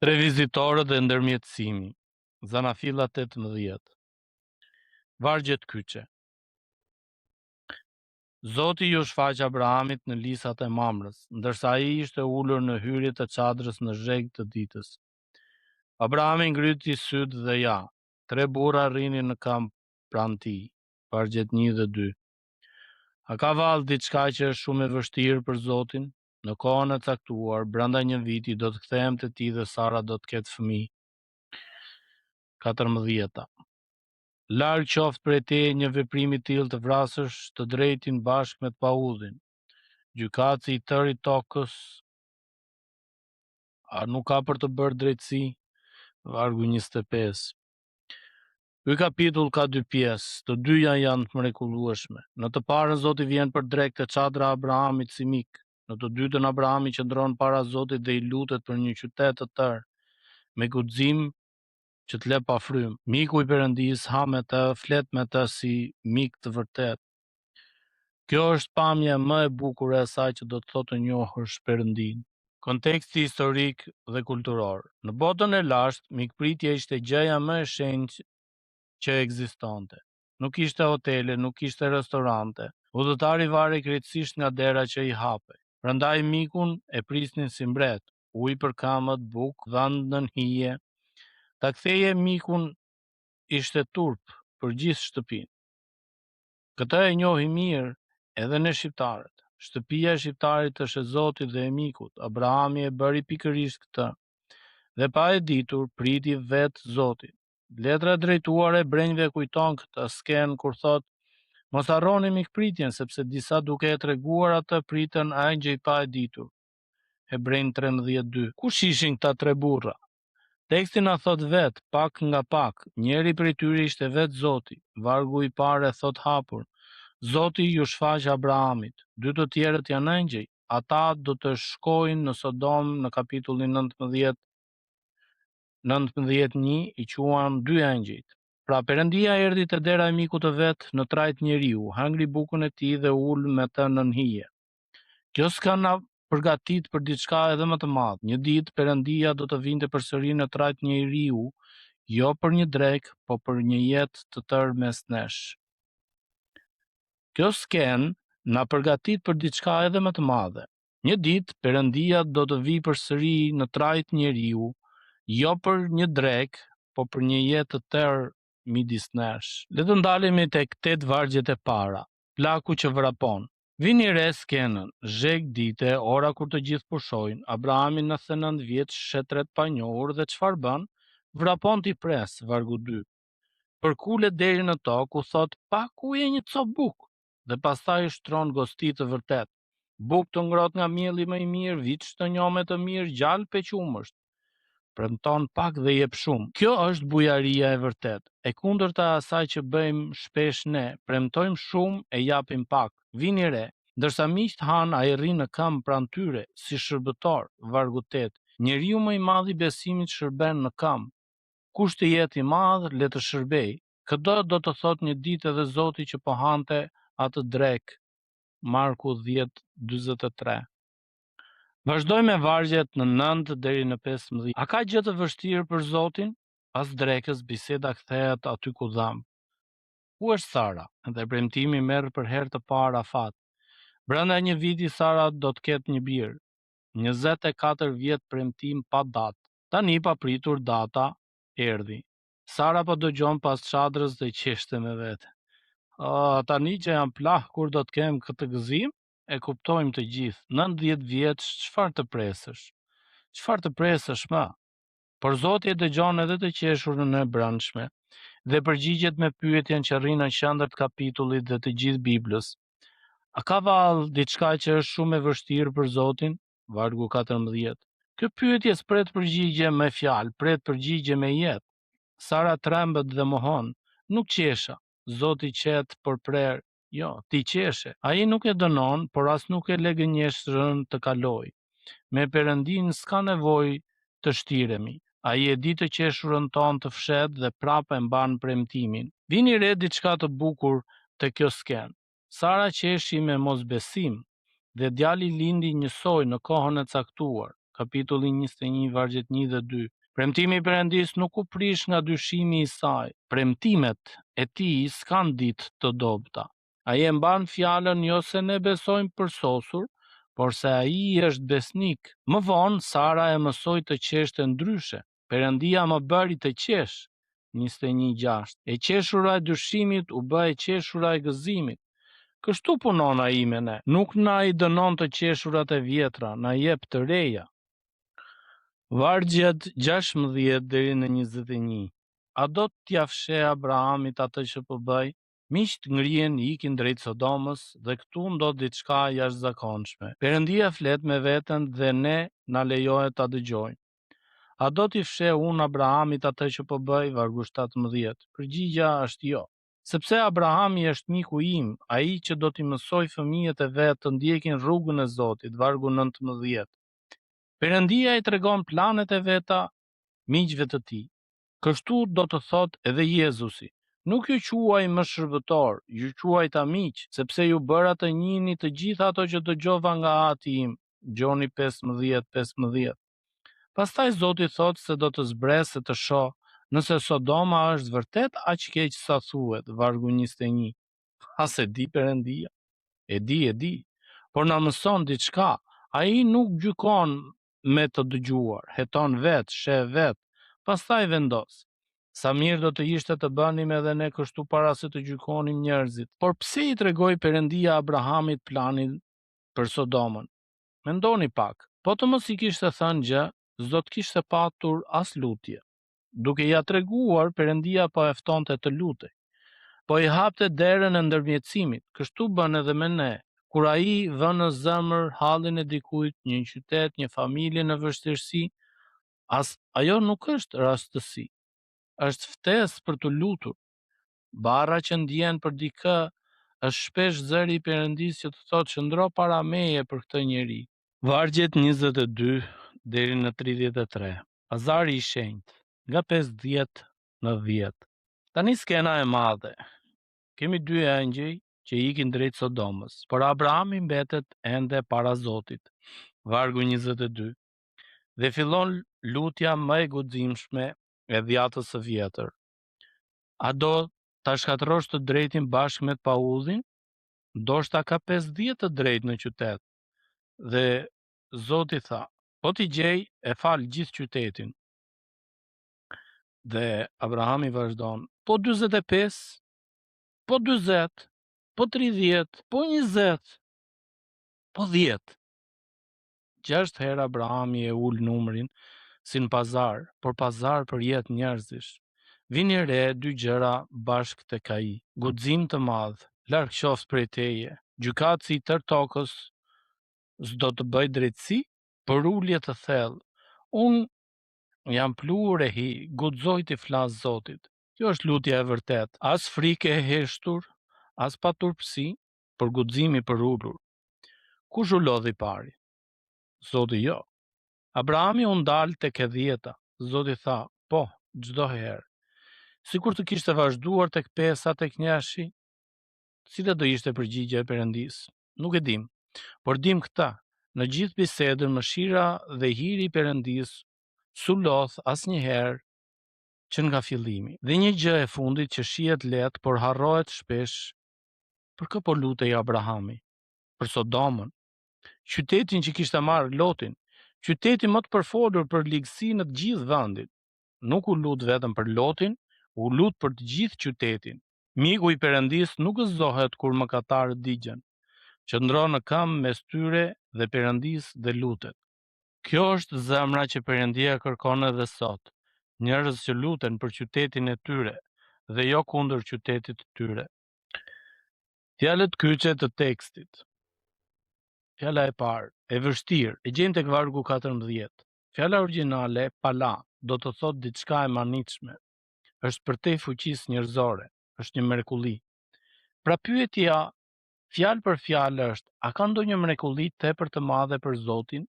Tre vizitorët dhe ndërmjetësimi. Zanafilla 18. Vargjet kyçe. Zoti ju shfaq Abrahamit në lisat e Mamrës, ndërsa ai ishte ulur në hyrje të çadrës në zheg të ditës. Abrahami ngryti sytë dhe ja, tre burra rrinin në kamp pranë tij. Vargjet 1 dhe 2. A ka vallë diçka që është shumë e vështirë për Zotin? Në kohën e caktuar, brenda një viti do të kthehem te ti dhe Sara do të ketë fëmijë. 14. Larg qoftë prej teje një veprim i tillë të vrasësh të drejtin bashkë me të paudhin. Gjykatësi i tërë i tokës, a nuk ka për të bërë drejtësi? Vargu 25. Ky kapitull ka dy pjesë, të dyja janë të mrekullueshme. Në të parën Zoti vjen për drejt te çadra e Abrahamit si mik. Në të dytën Abrahami qëndron para Zotit dhe i lutet për një qytet të tërë, me guxim që të le pa frym. Miku i Perëndis ha me të, flet me të si mik të vërtet. Kjo është pamja më e bukur e asaj që do të thotë të njohësh Perëndin. Konteksti historik dhe kulturor. Në botën e lashtë, mikpritja ishte gjëja më e shenjtë që ekzistonte. Nuk ishte hotele, nuk ishte restorante. Udhëtari varej krejtësisht nga dera që i hapej. Prandaj mikun e prisnin si mbret, ujë për kamët, bukë, dhënë nën hije. Ta ktheje mikun ishte turp për gjithë shtëpinë. Këtë e njohi mirë edhe ne shqiptarët. Shtëpia e shqiptarit është e Zotit dhe e mikut. Abrahami e bëri pikërisht këtë. Dhe pa e ditur, priti vetë Zotit. Letra e drejtuar e brenjve kujton këtë sken kur thot: mos harroni mikpritjen, sepse disa duke e treguar atë pritën angjëj pa e ditur. Hebrejnë 13:2. Kush ishin këta tre burra? Teksti na thot vet, pak nga pak, njeri prej tyre ishte vet Zoti. Vargu i parë thot hapur: Zoti ju shfaq Abrahamit. Dy të tjerët janë angjëj. Ata do të shkojnë në Sodom në kapitullin 19:1 i quan dy angjëjt. Pra Perëndia erdhi te dera e mikut të vet në trajt njeriu, hangri bukën e tij dhe ul me të nën hije. Kjo s'ka na përgatit për diçka edhe më të madh. Një ditë Perëndia do të vinte përsëri në trajt njeriu, jo për një drek, po për një jetë të tërë mes nesh. Kjo sken na përgatit për diçka edhe më të madhe. Një ditë Perëndia do të vi përsëri në trajt njeriu, jo për një drek, po për një jetë të tërë midis nesh. Le të ndalemi tek 8 vargjet e para. Plaku që vrapon. Vini re skenën, zheg dite, ora kur të gjithë pushojnë. Abrahami 99 vjeç, shetret pa njohur dhe çfarë bën? Vrapon t'i pres, vargu 2. Përkulet deri në tokë, u thot: pa ku je një cop bukë, dhe pastaj shtron gosti të vërtet. Bukë të ngrot nga mielli më i mirë, viç të njome të mirë, gjallë pequmësht. Premton pak dhe jep shumë. Kjo është bujaria e vërtet. E kundërta e asaj që bëjmë shpesh ne, premtojmë shumë e japim pak. Vini re, ndërsa miqt han, ai rri në këmbë pranë tyre si shërbëtor. Vargu 8. Njeriu më i madh i besimit shërben në këmbë. Kush të jetë i madh, le të shërbej. Këtë do të thot një ditë edhe Zoti që po hante atë drek. Marku 10:43. Vazhdoj me vargjet në 9 deri në 15. A ka gjë të vështirë për Zotin? Pas drekës biseda kthehet aty ku dham. Ku është Sara? Dhe premtimi merr për herë të parë afat. Brenda një viti Sara do të ketë një birë. 24 vjet premtim pa datë. Tani pa pritur data erdhi. Sara po dëgjon pas çadrës dhe qeshte me vete. Tani që jam plah kur do të kem këtë gëzim? E kuptojmë të gjithë. 90 vjeç, çfarë të presësh? Çfarë të presësh më? Por Zoti e dëgjon edhe të qeshurën e brendshme dhe përgjigjet me pyetjen që rrin në qendër të kapitullit dhe të gjithë Biblës. A ka vallë diçka që është shumë e vështirë për Zotin? Vargu 14. Kjo pyetje s'pret përgjigje me fjalë, pret përgjigje me jetë. Sara trembët dhe mohon. Nuk qesha. Zoti qet por prer. Jo, ti qeshe. Ai nuk e dënon, por as nuk e le gënjeshtërën të kaloj. Me Perëndin s'ka nevojë të shtiremi. Ai e di të qeshurën tonë të fshet dhe prapë e mban premtimin. Vini re diçka të bukur të kjo sken. Sara qeshi me mosbesim dhe djali lindi njësoj në kohën e caktuar. kapitulli 21, vargjet 1 dhe 2. Premtimi i Perëndis nuk u prish nga dyshimi i saj. Premtimet e tij s'kan ditë të dobta. Ai e mban fjalën jo se ne besojmë përsosur, por se ai është besnik. Më vonë Sara e mësoi të qeshte ndryshe. Perëndia më bëri të qesh. 21:6. E qeshura e dyshimit u bë e qeshura e gëzimit. Kështu punon ai me ne. Nuk na i dënon të qeshurat e vjetra, na jep të reja. Vargjet 16 deri në 21. A do t'ja fshe Abrahamit atë që po bëj? Miqt ngrihen ikin drejt Sodomës dhe këtu ndodh diçka jashtëzakonshme. Perëndia flet me veten dhe ne na lejohet ta dëgjojmë. A do t'i fshe unë Abrahamit atë që po bëj? Vargu 17. Përgjigja është jo. Sepse Abrahami është miku im, ai që do t'i mësoj fëmijët e vet të ndjekin rrugën e Zotit. Vargu 19. Perëndia i tregon planet e veta miqve të tij. Kështu do të thot edhe Jezusi. Nuk ju quaj më shërbëtor, ju quajt amiq, sepse ju bëra të njihni të gjitha ato që dëgjova nga Ati im. Gjoni 15:15. Pastaj Zoti thot se do të zbresë të shoh nëse Sodoma është vërtet aq keq sa thuhet. Vargu 21. A se di Perëndia? E di, por na mëson diçka. Ai nuk gjykon me të dëgjuar, heton vet, sheh vet, pastaj vendos. Sa mirë do të ishte të bënim edhe ne kështu para se të gjykonim njerëzit. Por pse i tregoi Perëndia Abrahamit planin për Sodomën? Mendoni pak. Po të mos i kishte thënë gjë, s'do të kishte patur as lutje. Duke ja treguar, Perëndia po e ftonte të lutej. Po i hapte derën e ndërmjetësimit. Kështu bën edhe me ne. Kur ai vën në zemër hallin e dikujt, një qytet, një familje në vështirësi, ajo nuk është rastësi. Është ftesë për të lutur. Barra që ndjen për dikë është shpesh zëri i Perëndisë që të thotë shndro para meje për këtë njeri. Vargjet 22 deri në 33. Pazari i shenjtë, nga 50 në 10. Tani skena e madhe. Kemi dy engjëj që ikin drejt Sodomës, por Abrahami mbetet ende para Zotit. Vargu 22. Dhe fillon lutja më e guximshme e dhjatës së vjetër. A do ta shkatërrosh të drejtin bashkë me të paullin? Ndoshta ka 50 të drejtë në qytet. Dhe Zoti tha, po t'i gjej e fal gjithë qytetin. Dhe Abrahami vazhdon, po 45, po 40, po 30, po 20, po 10. 6 herë Abrahami e ul numrin si në pazar, por pazar për jetë njerëzish. Vini re dy gjëra bashkë tek ai. Guxim të madh, larg qoftë prej teje. Gjykatësi i tërë tokës s'do të bëj drejtësi për ulje të thellë. Unë jam pluhur e hi, guxoj t'i flas Zotit. Kjo është lutja e vërtet. As frikë e heshtur, as paturpsi, por guximi për ulur. Kush u lodhi pari? Zoti jo. Abrahami u ndal tek e 10. Zoti tha, po, çdo herë. Sikur të kishte vazhduar tek 5, tek 1. Cila do ishte përgjigja e Perëndisë? Nuk e dim, por dim këtë. Në gjithë bisedën mëshira dhe hiri i Perëndisë s'u lodh asnjëherë që nga fillimi. Dhe një gjë e fundit që shihet lehtë, por harrohet shpesh, për kë po lutej Abrahami? Për Sodomën, qytetin që kishte marrë Lotin, qyteti më të përfolur për ligësi në të gjithë vendin. Nuk u lut vetëm për Lotin, u lut për të gjithë qytetin. Miku i Perëndisë nuk gëzohet kur mëkatarët digjen. Qëndron në këmbë mes tyre dhe Perëndisë dhe lutet. Kjo është zemra që Perëndia kërkon edhe sot. Njerëz që luten për qytetin e tyre dhe jo kundër qytetit të tyre. Fjalët kyçe të tekstit. Fjala e parë, e vështirë, e gjejmë tek vargu 14. Fjala origjinale, pala, do të thotë diçka e manitshme. Është përtej fuqisë njerëzore, është një mrekulli. Pra pyetja fjalë për fjalë është, a ka ndonjë mrekulli tepër të madhe për Zotin?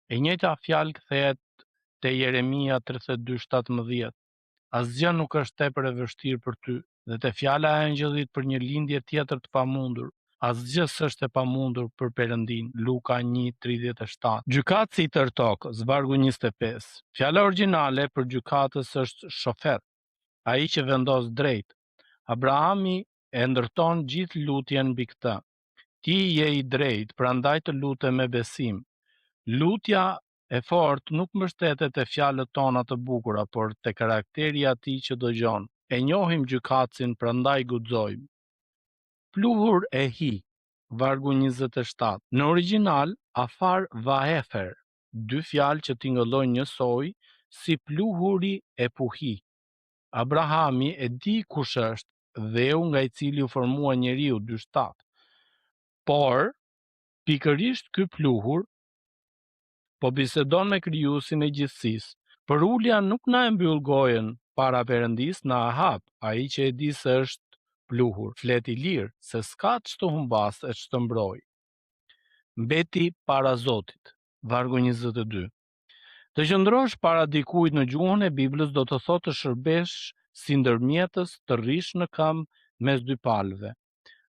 E njëjta fjalë kthehet te Jeremia 32:17. Asgjë nuk është tepër e vështirë për ty, dhe te fjala e angjëllit për një lindje tjetër të pamundur. Asgjë s'është e pamundur për Perëndin. Luka 1:37. Gjykatësi i tërë tokës, vargu 25. Fjala origjinale për gjykatës është shofet, ai që vendos drejt. Abrahami e ndërton gjithë lutjen mbi këtë. Ti je i drejtë, prandaj të lutem me besim. Lutja e fortë nuk mbështetet te fjalët tona të bukura, por te karakteri i atij që dëgjon. E njohim gjykatësin, prandaj guxojmë. Pluhur e hi, vargu 27. Në origjinal, afar vahefer, dy fjalë që tingëllojnë njësoj, si pluhuri e puhi. Abrahami e di kush është dheu nga i cili u formua njeriu 27. Por, pikërisht ky pluhur po bisedon me krijuesin e gjithësisë. Për ulja nuk na e mbyll gojen para Perëndis, na e hap, ai që e di se është pluhur, flet i lirë, se s'ka ç'të humbas e ç'të mbroj. Mbeti para Zotit, vargu 22. Të qëndrosh para dikujt në gjuhën e Biblës do të thotë të shërbesh si ndërmjetës, të rrish në këmbë mes dy palëve.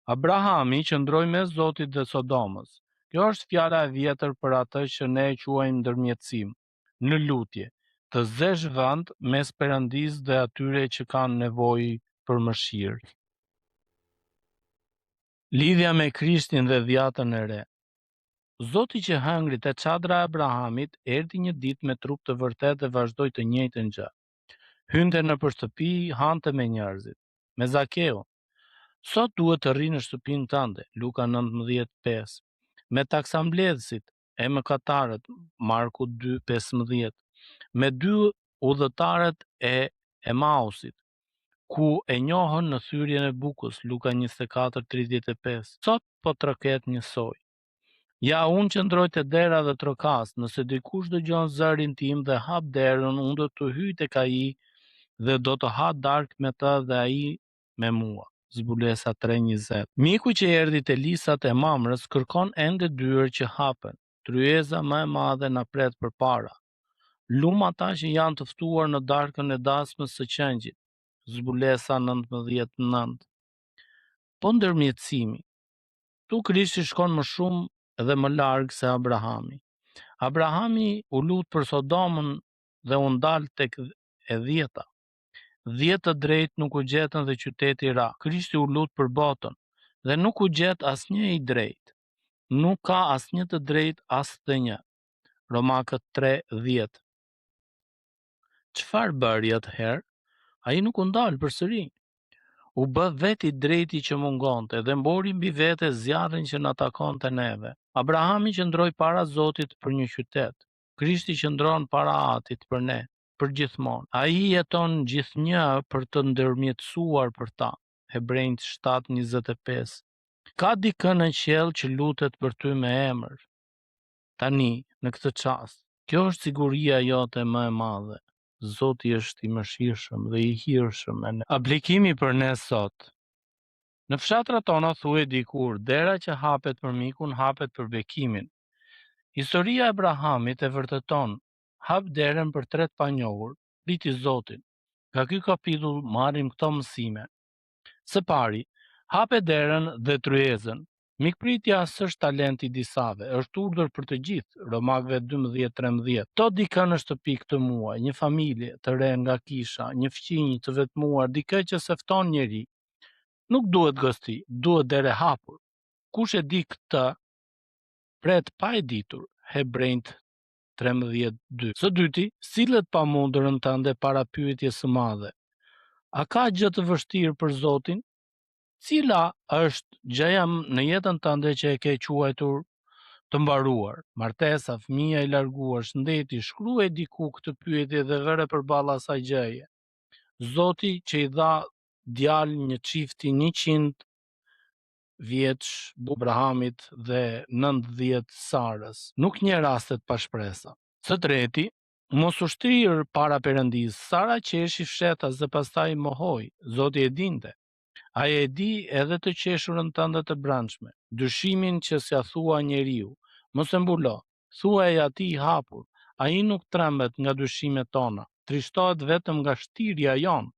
Abrahami qëndroi mes Zotit dhe Sodomës. Kjo është fjala e vjetër për atë që ne e quajmë ndërmjetësim, në lutje, të zesh vend mes Perëndis dhe atyre që kanë nevojë për mëshirë. Lidhja me Krishtin dhe dhjatën e re. Zoti që hëngri te çadra e Abrahamit erdhi një ditë me trup të vërtetë dhe vazhdoi të njëjtën gjë. Hynte nëpër shtëpi, hante me njerëzit, me Zakeu. Sot duhet të rri në shtëpinë tënde, Luka 19:5, me taksambledhësit e mëkatarët, Marku 2:15, me dy udhëtarët e Emausit, ku e njohën në thyrjen e bukës, Luka 24:35. Sot po troket njësoj. Ja, unë qëndroj te dera dhe trokas, nëse dikush dëgjon zërin tim dhe hap derën, unë do të hyj tek ai dhe do të ha darkë me të dhe ai me mua. Zbulesa 3:20. Miku që erdhi te lisat e Mamrës kërkon ende dyert që hapen. Tryeza më e madhe na pret përpara. Lum ata që janë të ftuar në darkën e dasmës së qengjit. Zbulesa 19:9. Po ndërmjetësimi. Tu Krishti shkon më shumë dhe më larg se Abrahami. Abrahami u lut për Sodomën dhe u ndal tek e 10-ta. 10 të drejt nuk u gjetën dhe qyteti ra. Krishti u lut për botën dhe nuk u gjet asnjë i drejt. Nuk ka asnjë të drejt as dhe një. Romakët 3:10. Çfarë bëri atëherë? Ai nuk u ndal përsëri. U bë veti drejti që mungonte dhe mbori mbi vete zjarrin që na takonte neve. Abrahami qëndroi para Zotit për një qytet. Krishti qëndron para Atit për ne, për gjithmonë. Ai jeton gjithnjë për të ndërmjetësuar për ta. Hebrejt 7:25. Ka dikë në qiell që lutet për ty me emër. Tani, në këtë çast, kjo është siguria jote më e madhe. Zoti është i mëshirshëm dhe i hirshëm. Aplikimi për ne sot. Në fshatrat tona thuhet dikur, dera që hapet për mikun hapet për bekimin. Historia e Abrahamit e vërteton. Hap derën për tret panjohur, priti Zotin. Nga ky kapitull marrim këto mësime. Së pari, hape derën dhe tryezën. Mikpritja s'është talent i disave, është urdhër për të gjithë, Romakëve 12:13. To dikë në shtëpi këtë muaj, një familje të re nga kisha, një fqinj të vetmuar, dikë që se fton njeri. Nuk duhet gosti, duhet dere hapur. Kush e di këtë, pret pa e ditur, Hebrejt 13:2. Së dyti, sillet pamundurën tënde para pyetjes së madhe. A ka gjë të vështirë për Zotin? Cila është gjëja në jetën tënde që e ke quajtur të mbaruar? Martesa, fëmia i larguar, shëndeti, shkruaj diku këtë pyetje dhe vëre përballë asaj gjëje. Zoti që i dha djalë një çifti 100 vjeç Abrahamit dhe 90 Sarës. Nuk një rastet pa shpresa. Së treti, mos u shtrirë para Perëndis. Sara qeshi fshetas dhe pastaj mohoi. Zoti e dinte. Ai e di edhe të qeshurën tënde të brendshme, dyshimin që s'ia thua njeriu. Mos e mbulo, thuaj atij i hapur. Ai nuk trembet nga dyshimet tona, trishtohet vetëm nga shtirja jon.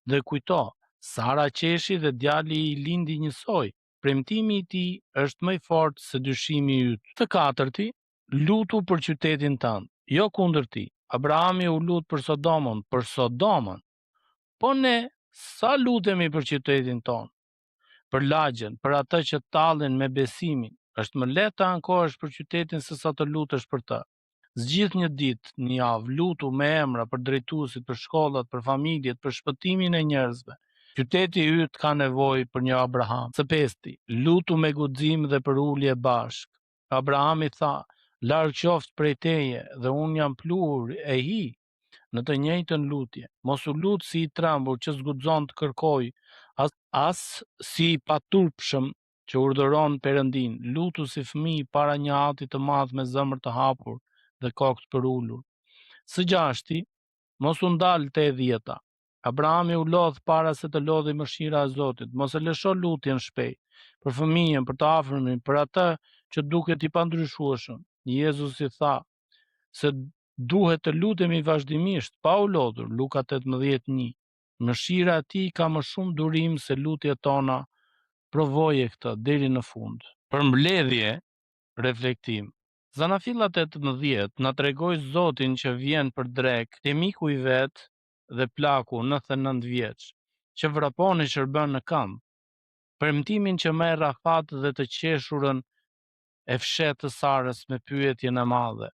Dhe kujto, Sara qeshi dhe djali i lindi njësoj, premtimi i tij është më i fortë se dyshimi yt. Të katërti, lutu për qytetin tënd, jo kundër tij. Abrahami u lut për Sodomën, po ne sa lutemi për qytetin ton, për lagjen, për atë që tallen me besimin. Është më lehtë të ankohesh për qytetin se sa të lutesh për të. Zgjidh një ditë, një javë, lutu me emra për drejtuesit, për shkollat, për familjet, për shpëtimin e njerëzve. Qyteti yt ka nevojë për një Abraham. Së pesti, lutu me guxim dhe për ulje bashk. Abrahami tha, larg qoftë prej teje dhe unë jam pluhur e hi në të njëjtën lutje. Mos u lut si i trembur që zguxon të kërkoj, as si i paturpshëm që urdhëron Perëndin. Lutu si fëmijë para një Ati të madh me zemër të hapur dhe kokë të përulur. Së gjashti, mos u ndal te e dhjeta. Abrahami u lodh para se të lodhi mëshira e Zotit. Mos e lësho lutjen shpejt për fëmijën, për të afërmin, për atë që duket i pandryshueshëm. Jezusi tha se duhet të lutemi vazhdimisht pa u lodhur, Luka 18:1. Mëshira e tij ka më shumë durim se lutjet tona. Provoje këtë deri në fund. Për mbledhje, reflektim. Zanafilla 18 na tregoi Zotin që vjen për drek te miku i vet dhe plaku 99 vjeç, që vrapon i shërben në këmbë. Premtimin që merr Rafat dhe të qeshurën e fshet të Sarës me pyetjen e madhe.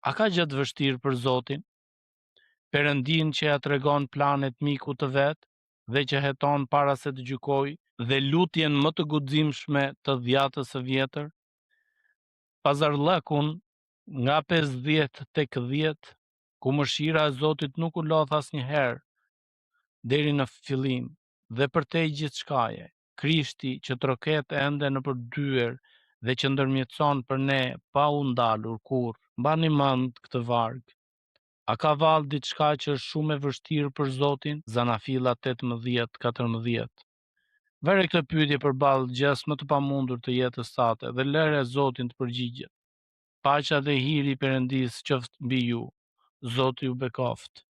A ka gjë të vështirë për Zotin? Perëndin që ja tregon planet mikut të vet dhe që heton para se të gjykojë, dhe lutjen më të guximshme të dhjatës së vjetër, pazarllëkun nga 50 tek 10, ku mëshira e Zotit nuk u lodh asnjëherë deri në fillim, dhe përtej gjithçkaje, Krishti që troket ende nëpër dyer dhe që ndërmjetëson për ne pa u ndalur kurrë. Mbani mend këtë varg. A ka vallë diçka që është shumë e vështirë për Zotin? Zanafilla 18:14. Vere këtë pyetje përballë gjës më të pamundur të jetës sate dhe lëre Zotin të përgjigjet. Paqja dhe hiri i Perëndisë qoftë mbi ju. Zoti ju bekoft.